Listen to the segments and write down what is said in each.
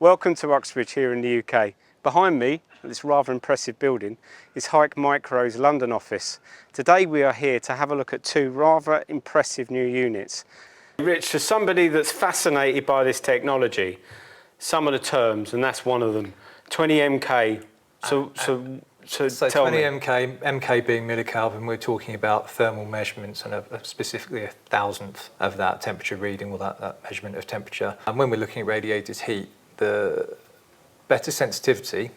Welcome to Uxbridge here in the UK. Behind me, this rather impressive building, is HikMicro's London office. Today we are here to have a look at two rather impressive new units. Rich, for somebody that's fascinated by this technology, some of the terms, and that's one of them, 20 MK. So tell 20 me. MK being millikelvin, we're talking about thermal measurements and specifically 1,000th of that temperature reading, or that measurement of temperature. And when we're looking at radiated heat, the better sensitivity,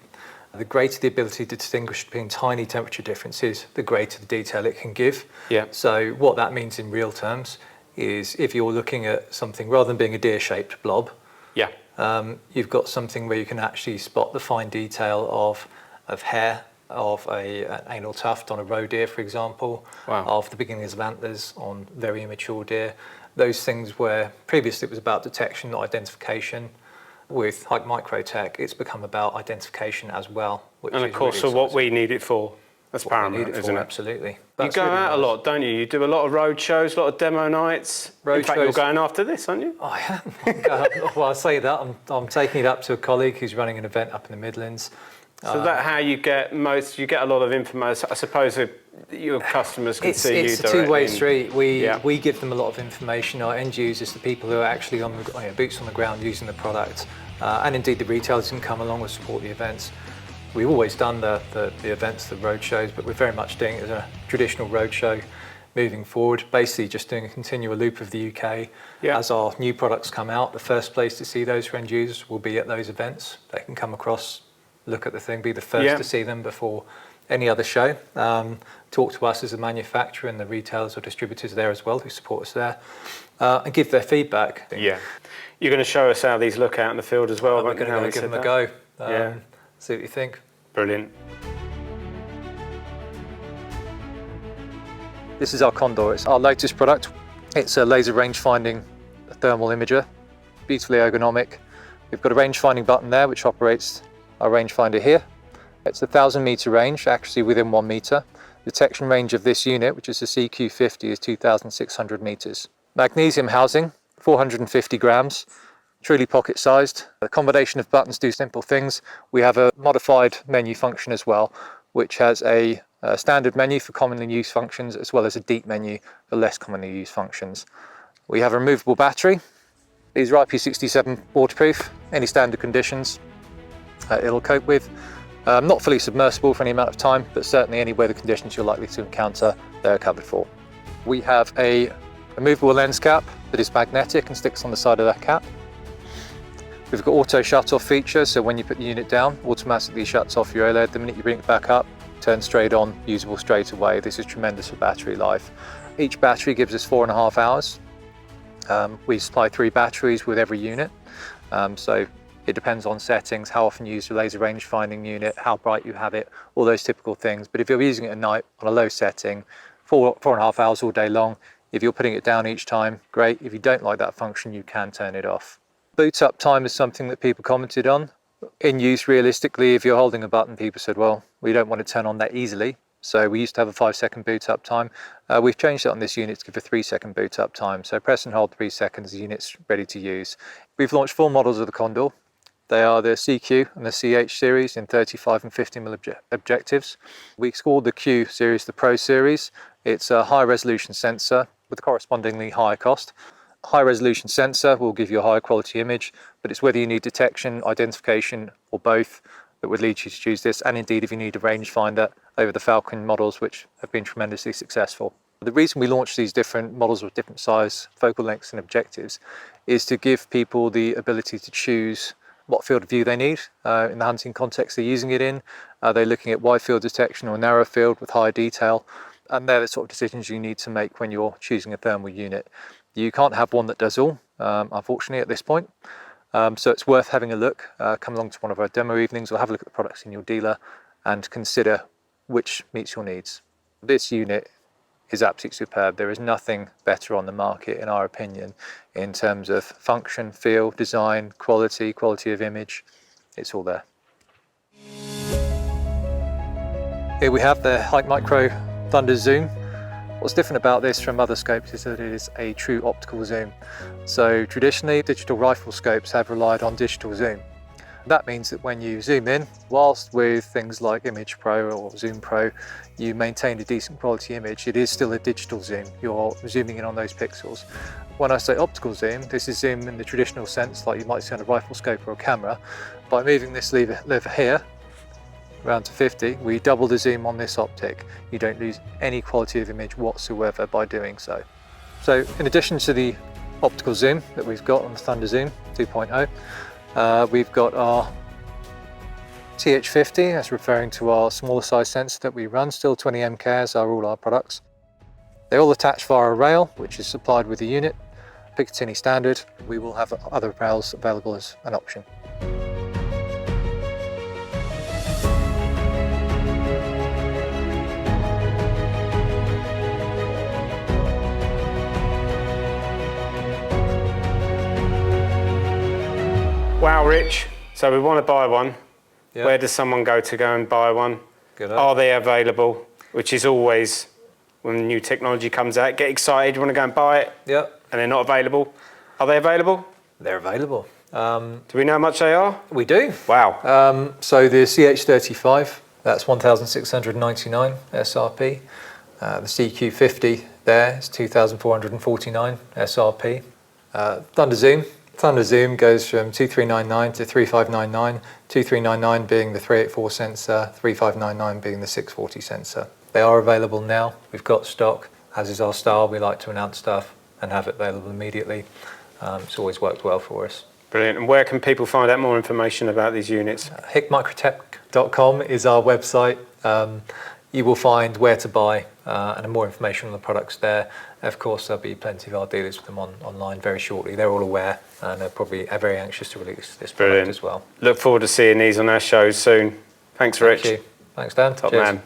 the greater the ability to distinguish between tiny temperature differences, the greater the detail it can give. Yeah. So what that means in real terms is if you're looking at something, rather than being a deer-shaped blob, Yeah. You've got something where you can actually spot the fine detail of hair, of an anal tuft on a roe deer, for example, Wow. of the beginnings of antlers on very immature deer. Those things where previously it was about detection, not identification. With HikMicro tech, it's become about identification as well. Which And of is course, really for what exciting. we need it for, that's paramount, isn't it? Absolutely. You That's go really out a nice. lot, don't you? You do a lot of road shows, a lot of demo nights. In fact, you're shows. going after this, aren't you? I am. Well, I say that I'm taking it up to a colleague who's running an event up in the Midlands. So that's how you get you get a lot of information. I suppose your customers can see you It's a directly. two-way street. We Yeah. we give them a lot of information. Our end users, the people who are actually on the boots on the ground using the product, and indeed the retailers can come along and support the events. We've always done the events, the road shows, but we're very much doing it as a traditional road show moving forward, basically just doing a continual loop of the UK. Yeah. As our new products come out, the first place to see those for end users will be at those events. They can come across, look at the thing, be the first Yeah. to see them before any other show. Talk to us as a manufacturer and the retailers or distributors there as well who support us there, and give their feedback. Yeah. You're going to show us how these look out in the field as well. We're going to give them a go. Yeah. See what you think. Brilliant. This is our Condor. It's our latest product. It's a laser range finding thermal imager, beautifully ergonomic. We've got a range finding button there which operates our rangefinder here. It's a 1,000 meter range, actually within 1 meter. The detection range of this unit, which is a CQ50, is 2,600 meters. Magnesium housing, 450 grams, truly pocket sized. A combination of buttons do simple things. We have a modified menu function as well, which has a standard menu for commonly used functions, as well as a deep menu for less commonly used functions. We have a removable battery. These are IP67 waterproof, any standard conditions it'll cope with. Not fully submersible for any amount of time, but certainly any weather conditions you're likely to encounter, they're covered for. We have a removable lens cap that is magnetic and sticks on the side of that cap. We've got auto shut off feature, so when you put the unit down, automatically shuts off your OLED. The minute you bring it back up, turns straight on, usable straight away. This is tremendous for battery life. Each battery gives us 4.5 hours. We supply 3 batteries with every unit, so it depends on settings, how often you use your laser range finding unit, how bright you have it, all those typical things. But if you're using it at night on a low setting, 4.5 hours all day long. If you're putting it down each time, great. If you don't like that function, you can turn it off. Boot up time is something that people commented on. In use, realistically, if you're holding a button, people said, well, we don't want to turn on that easily. So we used to have a 5-second boot up time. We've changed it on this unit to give a 3-second boot up time. So press and hold 3 seconds, the unit's ready to use. We've launched 4 models of the Condor. They are the CQ and the CH series in 35 and 50mm objectives. We called the Q series the Pro series. It's a high resolution sensor with a correspondingly higher cost. High resolution sensor will give you a higher quality image, but it's whether you need detection, identification, or both that would lead you to choose this. And indeed, if you need a rangefinder over the Falcon models, which have been tremendously successful. The reason we launched these different models with different size, focal lengths and objectives is to give people the ability to choose what field of view they need in the hunting context they're using it in. Are they looking at wide field detection or narrow field with higher detail? And they're the sort of decisions you need to make when you're choosing a thermal unit. You can't have one that does all, unfortunately, at this point. So it's worth having a look. Come along to one of our demo evenings or have a look at the products in your dealer and consider which meets your needs. This unit is absolutely superb. There is nothing better on the market, in our opinion, in terms of function, feel, design, quality of image. It's all there. Here we have the HikMicro Thunder Zoom. What's different about this from other scopes is that it is a true optical zoom. So traditionally, digital rifle scopes have relied on digital zoom. That means that when you zoom in, whilst with things like Image Pro or Zoom Pro, you maintain a decent quality image, it is still a digital zoom. You're zooming in on those pixels. When I say optical zoom, this is zoom in the traditional sense, like you might see on a riflescope or a camera. By moving this lever here, around to 50, we double the zoom on this optic. You don't lose any quality of image whatsoever by doing so. So in addition to the optical zoom that we've got on the Thunder Zoom 2.0, we've got our CH50, that's referring to our smaller size sensor that we run, still 20 MKs are all our products. They're all attached via a rail, which is supplied with the unit, Picatinny standard. We will have other rails available as an option. Wow, Rich, so we want to buy one. Yep. Where does someone go and buy one? Good. Are they available? Which is always, when new technology comes out, get excited, you want to go and buy it, Yep. and they're not available. Are they available? They're available. Do we know how much they are? We do. Wow. So the CH35, that's 1,699 SRP. The CQ50 there is 2,449 SRP. Thunder Zoom goes from 2399 to 3599, 2399 being the 384 sensor, 3599 being the 640 sensor. They are available now. We've got stock. As is our style, we like to announce stuff and have it available immediately. It's always worked well for us. Brilliant. And where can people find out more information about these units? HikMicrotech.com is our website. You will find where to buy and more information on the products there. Of course, there'll be plenty of our dealers with them online very shortly. They're all aware and they're probably very anxious to release this product as well. Look forward to seeing these on our shows soon. Thanks, Rich. Thank you. Thanks, Dan. Top Cheers. man.